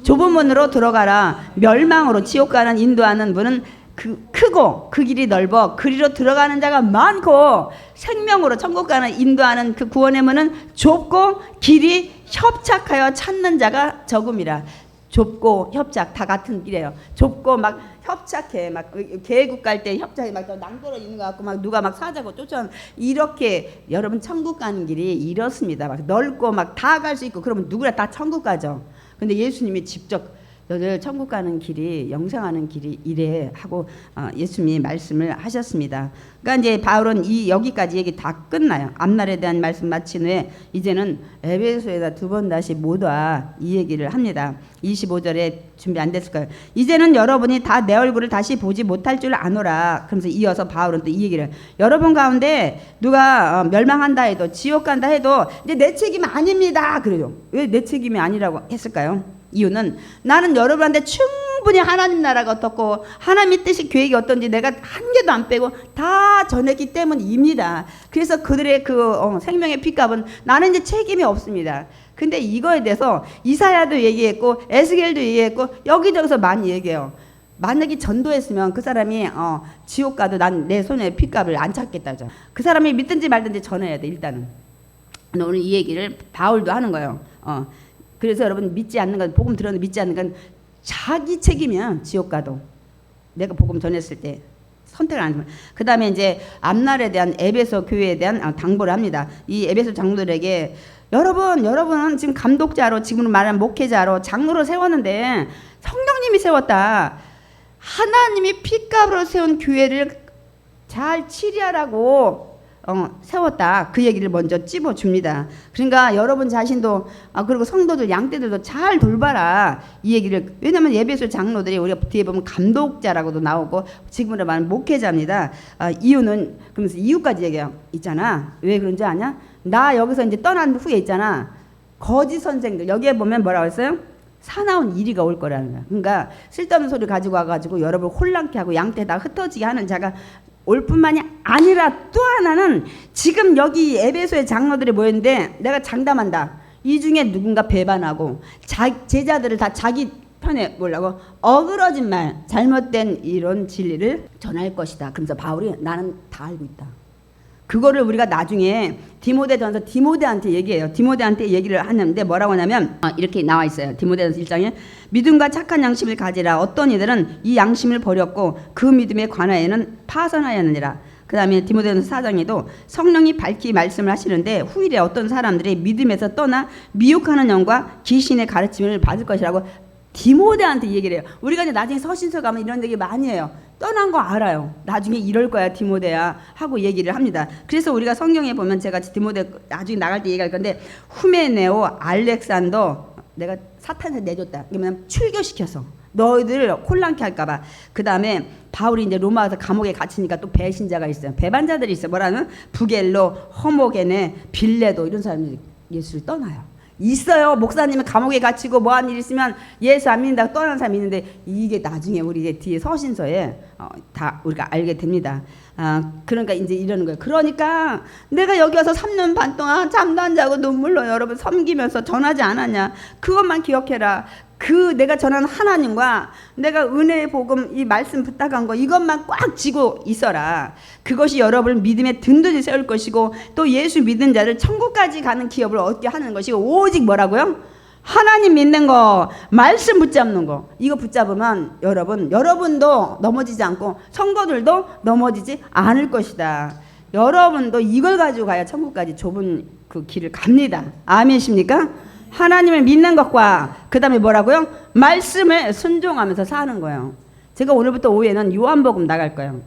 S1: 좁은 문으로 들어가라. 멸망으로 지옥 가는 인도하는 문은 크고 그 길이 넓어 그리로 들어가는 자가 많고 생명으로 천국 가는 인도하는 그 구원의 문은 좁고 길이 협착하여 찾는 자가 적음이라. 좁고 협착 다 같은 길이에요. 좁고 막 협착해. 막 계곡 갈 때 협착이 막 낭떠러 있는 것 같고 막 누가 막 사자고 쫓아. 이렇게 여러분 천국 가는 길이 이렇습니다. 막 넓고 막 다 갈 수 있고 그러면 누구나 다 천국 가죠. 근데 예수님이 직접 너들 천국 가는 길이 영생하는 길이 이래 하고 예수님이 말씀을 하셨습니다. 그러니까 이제 바울은 여기까지 얘기 다 끝나요. 앞날에 대한 말씀 마친 후에 이제는 에베소에다 두 번 다시 못 와 이 얘기를 합니다. 25절에 준비 안 됐을 거예요. 이제는 여러분이 다 내 얼굴을 다시 보지 못할 줄 아노라. 그러면서 이어서 바울은 또 이 얘기를 여러분 가운데 누가 멸망한다 해도 지옥 간다 해도 이제 내 책임 아닙니다. 그래요. 왜 내 책임이 아니라고 했을까요? 이유는 나는 여러분한테 충분히 하나님 나라가 어떻고 하나님의 뜻이 계획이 어떤지 내가 한 개도 안 빼고 다 전했기 때문입니다. 그래서 그들의 그 생명의 핏값은 나는 이제 책임이 없습니다. 근데 이거에 대해서 이사야도 얘기했고 에스겔도 얘기했고 여기저기서 많이 얘기해요. 만약에 전도했으면 그 사람이 지옥 가도 난 내 손에 핏값을 안 찾겠다죠. 그 사람이 믿든지 말든지 전해야 돼. 일단은 오늘 이 얘기를 바울도 하는 거예요. 그래서 여러분 믿지 않는 건 복음 들었는데 믿지 않는 건 자기 책임이야. 지옥 가도 내가 복음 전했을 때 선택을 안 하면. 그 다음에 이제 앞날에 대한 에베소 교회에 대한 당부를 합니다. 이 에베소 장로들에게 여러분은 지금 감독자로 지금 말하는 목회자로 장로로 세웠는데 성령님이 세웠다. 하나님이 핏값으로 세운 교회를 잘 치리하라고 세웠다. 그 얘기를 먼저 찝어줍니다. 그러니까 여러분 자신도 그리고 성도들 양떼들도 잘 돌봐라 이 얘기를. 왜냐하면 예배소 장로들이 우리가 뒤에 보면 감독자라고도 나오고 지금으로 말하면 목회자입니다. 이유는 그러면서 이유까지 얘기해요. 있잖아. 왜 그런지 아냐? 나 여기서 이제 떠난 후에 있잖아. 거짓 선생들 여기에 보면 뭐라고 했어요? 사나운 이리가 올 거라는 거야. 그러니까 쓸데없는 소리 가지고 와가지고 여러분을 혼란케 하고 양떼 다 흩어지게 하는 자가 올 뿐만이 아니라 또 하나는 지금 여기 에베소의 장로들이 모였는데 내가 장담한다. 이 중에 누군가 배반하고 제자들을 다 자기 편에 보려고 어그러진 말 잘못된 이런 진리를 전할 것이다. 그러면서 바울이 나는 다 알고 있다. 그거를 우리가 나중에 디모데전서 디모데한테 얘기해요. 디모데한테 얘기를 하는데 뭐라고 하냐면 이렇게 나와 있어요. 디모데전서 1장에 믿음과 착한 양심을 가지라. 어떤 이들은 이 양심을 버렸고 그 믿음에 관하여는 파선하였느니라. 그 다음에 디모데전서 4장에도 성령이 밝히 말씀을 하시는데 후일에 어떤 사람들이 믿음에서 떠나 미혹하는 영과 귀신의 가르침을 받을 것이라고 디모데한테 얘기를 해요. 우리가 이제 나중에 서신서 가면 이런 얘기 많이 해요. 떠난 거 알아요. 나중에 이럴 거야 디모데야 하고 얘기를 합니다. 그래서 우리가 성경에 보면 제가 디모데 나중에 나갈 때 얘기할 건데 후메네오 알렉산더 내가 사탄한테 내줬다. 그러면 출교시켜서 너희들 혼란케 할까봐. 그 다음에 바울이 이제 로마에서 감옥에 갇히니까 또 배신자가 있어요. 배반자들이 있어요. 뭐라는 부겔로, 허모게네, 빌레도 이런 사람들이 예수를 떠나요. 있어요. 목사님은 감옥에 갇히고 뭐한 일 있으면 예수 안 믿는다고 떠나는 사람이 있는데 이게 나중에 우리 뒤에 서신서에 다 우리가 알게 됩니다. 그러니까 이제 이러는 거예요. 그러니까 내가 여기 와서 3년 반 동안 잠도 안 자고 눈물로 여러분 섬기면서 전하지 않았냐. 그것만 기억해라. 그 내가 전하는 하나님과 내가 은혜의 복음 이 말씀 부탁한 거 이것만 꽉 쥐고 있어라. 그것이 여러분을 믿음에 든든히 세울 것이고 또 예수 믿는 자를 천국까지 가는 기업을 얻게 하는 것이고 오직 뭐라고요? 하나님 믿는 거, 말씀 붙잡는 거. 이거 붙잡으면 여러분도 넘어지지 않고 성도들도 넘어지지 않을 것이다. 여러분도 이걸 가지고 가야 천국까지 좁은 그 길을 갑니다. 아멘이십니까? 하나님을 믿는 것과 그 다음에 뭐라고요? 말씀을 순종하면서 사는 거예요. 제가 오늘부터 오후에는 요한복음 나갈 거예요.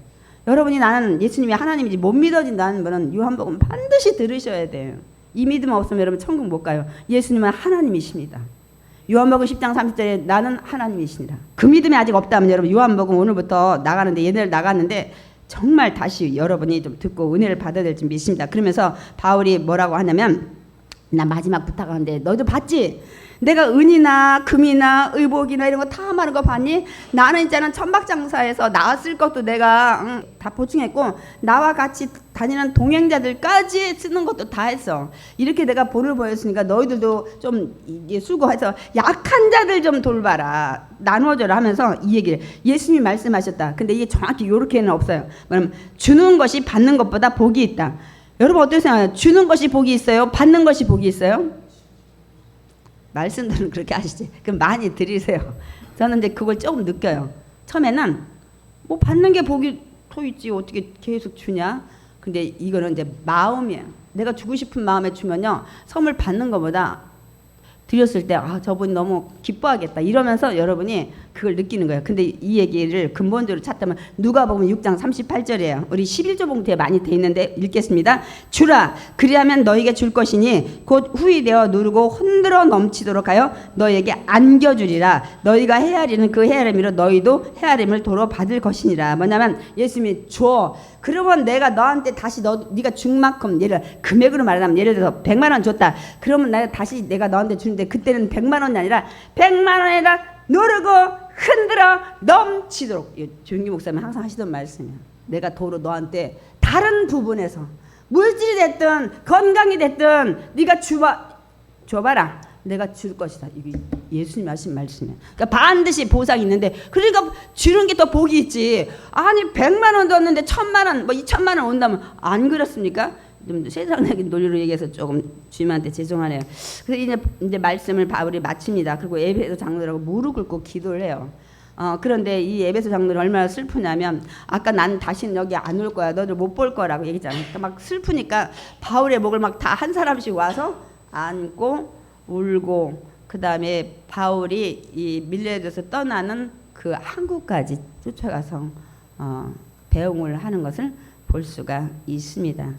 S1: 여러분이 나는 예수님이 하나님이지 못 믿어진다는 분은 요한복음 반드시 들으셔야 돼요. 이 믿음 없으면 여러분 천국 못 가요. 예수님은 하나님이십니다. 요한복음 10장 30절에 나는 하나님이시니라. 그 믿음이 아직 없다면 여러분 요한복음 오늘부터 나가는데 얘네들 나갔는데 정말 다시 여러분이 좀 듣고 은혜를 받아야 될지 믿습니다. 그러면서 바울이 뭐라고 하냐면 나 마지막 부탁하는데 너희도 봤지? 내가 은이나 금이나 의복이나 이런 거 탐하는 거 봤니? 나는 이제는 천박장사에서 나왔을 것도 내가 다 보충했고 나와 같이 다니는 동행자들까지 쓰는 것도 다 했어. 이렇게 내가 본을 보였으니까 너희들도 좀 수고해서 약한 자들 좀 돌봐라. 나누어줘라 하면서 이 얘기를 예수님이 말씀하셨다. 근데 이게 정확히 이렇게는 없어요. 뭐냐면 주는 것이 받는 것보다 복이 있다. 여러분 어떻게 생각해요? 주는 것이 복이 있어요? 받는 것이 복이 있어요? 말씀들은 그렇게 하시지. 그럼 많이 드리세요. 저는 이제 그걸 조금 느껴요. 처음에는 뭐 받는 게 복이 더 있지 어떻게 계속 주냐. 근데 이거는 이제 마음이에요. 내가 주고 싶은 마음에 주면요. 선물 받는 것보다 드렸을 때 아 저분이 너무 기뻐하겠다 이러면서 여러분이 그걸 느끼는 거예요. 근데 이 얘기를 근본적으로 찾다면 누가복음 6장 38절이에요. 우리 11조 봉투에 많이 돼 있는데 읽겠습니다. 주라 그리하면 너에게 줄 것이니 곧 후히 되어 누르고 흔들어 넘치도록 하여 너에게 안겨주리라. 너희가 헤아리는 그 헤아림으로 너희도 헤아림을 도로 받을 것이니라. 뭐냐면 예수님이 줘. 그러면 내가 너한테 다시 네가 준 만큼 예를 금액으로 말하면 예를 들어서 100만 원 줬다. 그러면 내가 너한테 주는데 그때는 100만 원이 아니라 100만 원에다 누르고 흔들어 넘치도록. 조용기 목사님 항상 하시던 말씀이야. 내가 도로 너한테 다른 부분에서 물질이 됐든 건강이 됐든 네가 줘봐라. 내가 줄 것이다. 이게 예수님 하신 말씀이야. 그러니까 반드시 보상이 있는데 그러니까 주는 게 더 복이 있지. 아니 100만 원 줬는데 1000만 원 뭐 2000만 원 온다면 안 그렇습니까? 좀 세상적인 논리로 얘기해서 조금 주님한테 죄송하네요. 그래서 이제 말씀을 바울이 마칩니다. 그리고 에베소 장로들하고 무릎 꿇고 기도를 해요. 그런데 이 에베소 장로들이 얼마나 슬프냐면 아까 난 다시는 여기 안 올 거야. 너들 못 볼 거라고 얘기했잖아요. 그러니까 막 슬프니까 바울의 목을 막 다 한 사람씩 와서 안고 울고 그 다음에 바울이 이 밀레도에서 떠나는 그 항구까지 쫓아가서 배웅을 하는 것을 볼 수가 있습니다.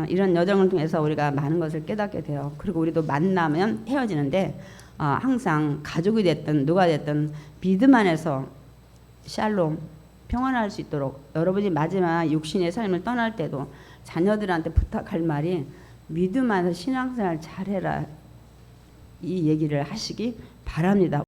S1: 이런 여정을 통해서 우리가 많은 것을 깨닫게 돼요. 그리고 우리도 만나면 헤어지는데 항상 가족이 됐든 누가 됐든 믿음 안에서 샬롬 평안할 수 있도록 여러분이 마지막 육신의 삶을 떠날 때도 자녀들한테 부탁할 말이 믿음 안에서 신앙생활 잘해라 이 얘기를 하시기 바랍니다.